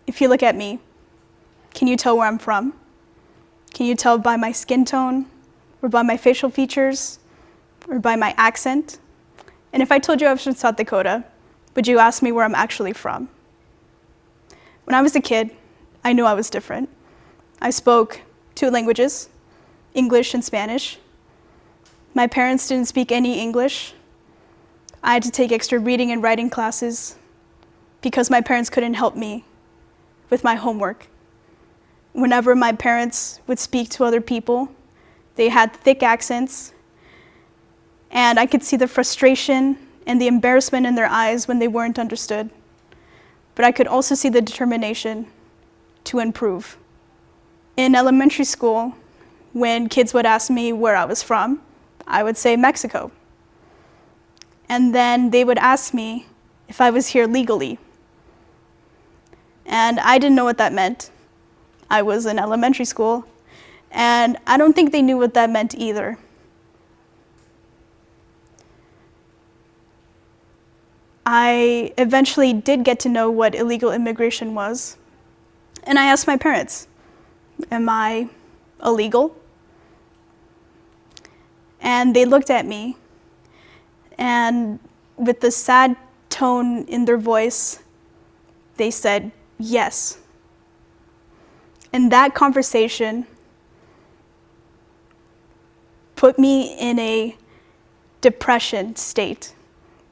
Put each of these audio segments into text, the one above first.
If you look at me, can you tell where I'm from? Can you tell by my skin tone, or by my facial features, or by my accent? And if I told you I was from South Dakota, would you ask me where I'm actually from? When I was a kid, I knew I was different. I spoke 2 languages, English and Spanish. My parents didn't speak any English. I had to take extra reading and writing classes because my parents couldn't help me with my homework. Whenever my parents would speak to other people, they had thick accents, and I could see the frustration and the embarrassment in their eyes when they weren't understood. But I could also see the determination to improve. In elementary school, when kids would ask me where I was from, I would say Mexico. And then they would ask me if I was here legally. And I didn't know what that meant. I was in elementary school, and I don't think they knew what that meant either. I eventually did get to know what illegal immigration was, and I asked my parents, am I illegal? And they looked at me, and with the sad tone in their voice, they said, yes. And that conversation put me in a depression state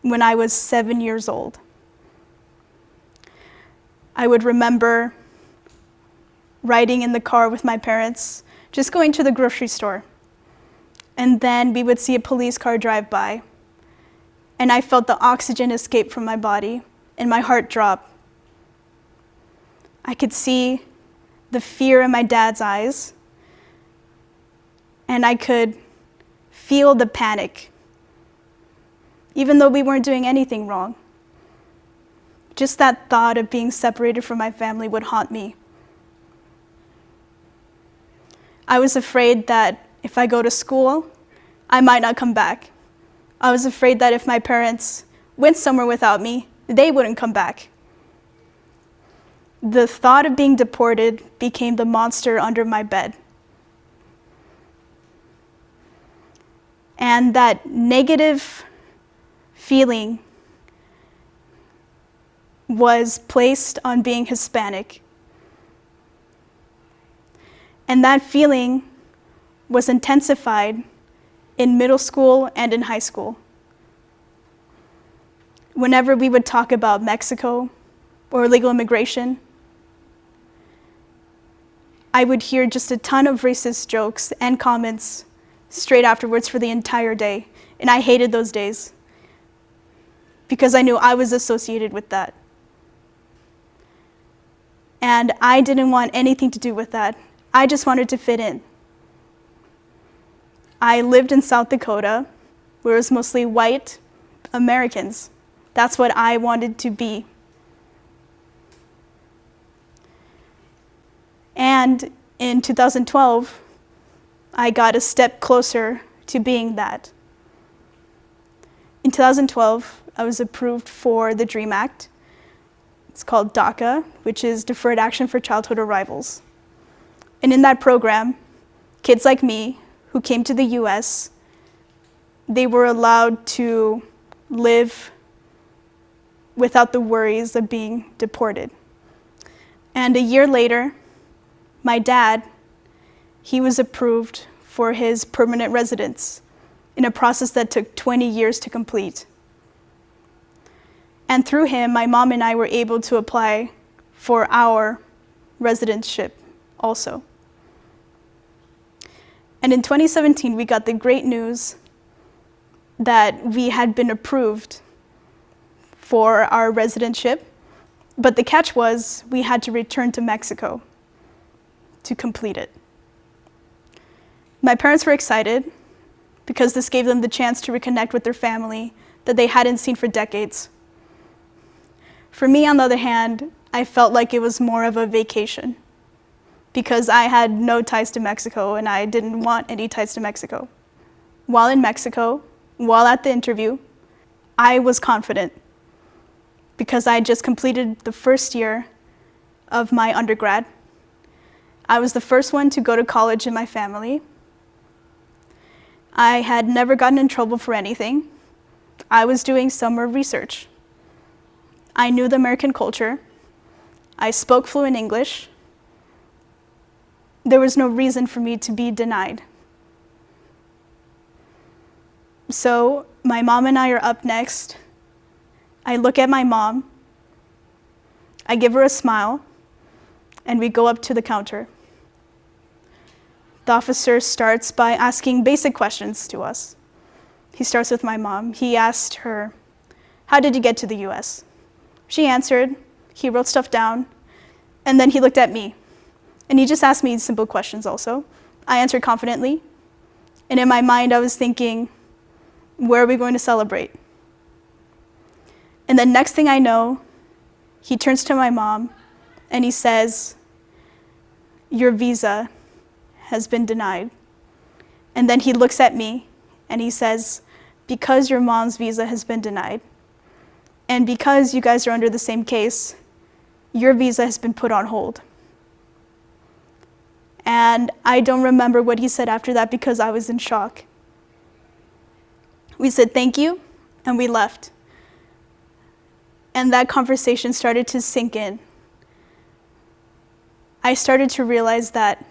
when I was 7 years old. I would remember riding in the car with my parents, just going to the grocery store. And then we would see a police car drive by, and I felt the oxygen escape from my body and my heart drop. I could see the fear in my dad's eyes, and I could feel the panic, even though we weren't doing anything wrong. Just that thought of being separated from my family would haunt me. I was afraid that if I go to school, I might not come back. I was afraid that if my parents went somewhere without me, they wouldn't come back. The thought of being deported became the monster under my bed. And that negative feeling was placed on being Hispanic. And that feeling was intensified in middle school and in high school. Whenever we would talk about Mexico or illegal immigration, I would hear just a ton of racist jokes and comments straight afterwards for the entire day. And I hated those days because I knew I was associated with that. And I didn't want anything to do with that. I just wanted to fit in. I lived in South Dakota, where it was mostly white Americans. That's what I wanted to be. And in 2012, I got a step closer to being that. In 2012, I was approved for the DREAM Act. It's called DAKA, which is Deferred Action for Childhood Arrivals. And in that program, kids like me who came to the US, they were allowed to live without the worries of being deported. And a year later, my dad, he was approved for his permanent residence in a process that took 20 years to complete. And through him, my mom and I were able to apply for our residentship also. And in 2017, we got the great news that we had been approved for our residentship, but the catch was we had to return to Mexico to complete it. My parents were excited because this gave them the chance to reconnect with their family that they hadn't seen for decades. For me, on the other hand, I felt like it was more of a vacation because I had no ties to Mexico and I didn't want any ties to Mexico. While in Mexico, while at the interview, I was confident because I had just completed the first year of my undergrad. I was the first one to go to college in my family. I had never gotten in trouble for anything. I was doing summer research. I knew the American culture. I spoke fluent English. There was no reason for me to be denied. So my mom and I are up next. I look at my mom. I give her a smile, and we go up to the counter. The officer starts by asking basic questions to us. He starts with my mom. He asked her, "How did you get to the US?" She answered. He wrote stuff down, and then he looked at me. And he just asked me simple questions also. I answered confidently, and in my mind I was thinking, where are we going to celebrate? And the next thing I know, he turns to my mom and he says, "Your visa has been denied." And then he looks at me and he says, "Because your mom's visa has been denied, and because you guys are under the same case, your visa has been put on hold." And I don't remember what he said after that because I was in shock. We said thank you, and we left. And that conversation started to sink in. I started to realize that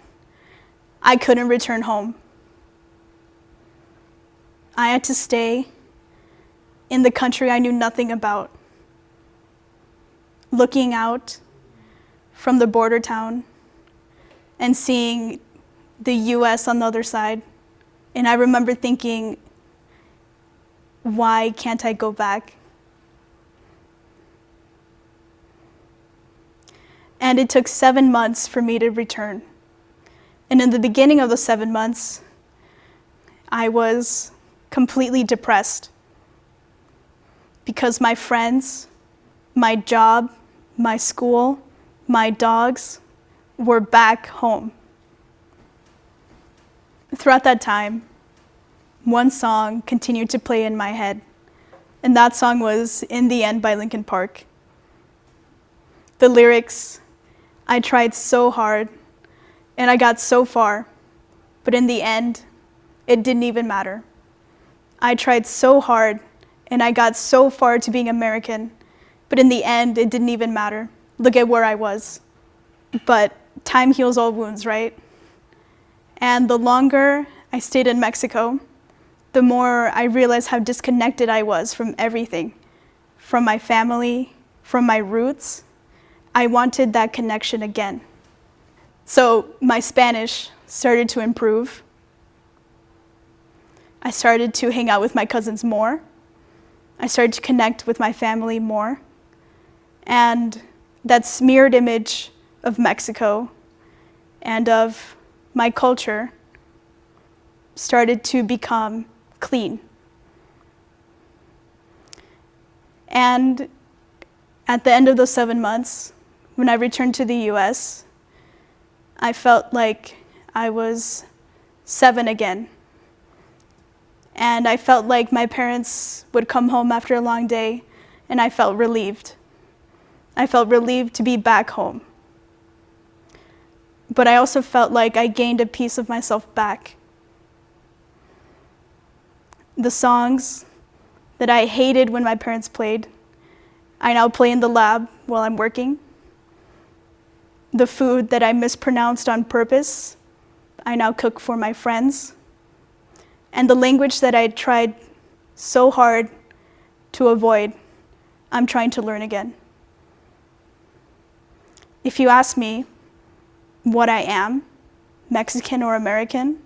I couldn't return home. I had to stay in the country I knew nothing about, looking out from the border town and seeing the US on the other side. And I remember thinking, why can't I go back? And it took 7 months for me to return. And in the beginning of the 7 months, I was completely depressed because my friends, my job, my school, my dogs were back home. Throughout that time, one song continued to play in my head, and that song was "In the End" by Linkin Park. The lyrics, I tried so hard, and I got so far, but in the end, it didn't even matter. I tried so hard, and I got so far to being American, but in the end, it didn't even matter. Look at where I was. But time heals all wounds, right? And the longer I stayed in Mexico, the more I realized how disconnected I was from everything, from my family, from my roots. I wanted that connection again. So my Spanish started to improve. I started to hang out with my cousins more. I started to connect with my family more. And that smeared image of Mexico and of my culture started to become clean. And at the end of those 7 months, when I returned to the US, I felt like I was 7 again. And I felt like my parents would come home after a long day, and I felt relieved. I felt relieved to be back home. But I also felt like I gained a piece of myself back. The songs that I hated when my parents played, I now play in the lab while I'm working. The food that I mispronounced on purpose, I now cook for my friends. And the language that I tried so hard to avoid, I'm trying to learn again. If you ask me what I am, Mexican or American,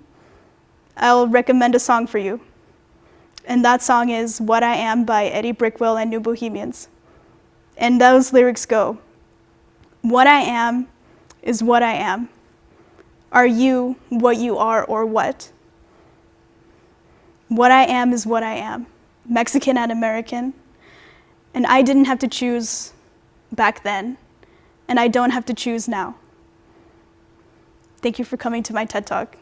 I'll recommend a song for you. And that song is "What I Am" by Eddie Brickell and New Bohemians. And those lyrics go, "What I am is what I am. Are you what you are or what? What I am is what I am, Mexican and American. And I didn't have to choose back then, and I don't have to choose now." Thank you for coming to my TED Talk.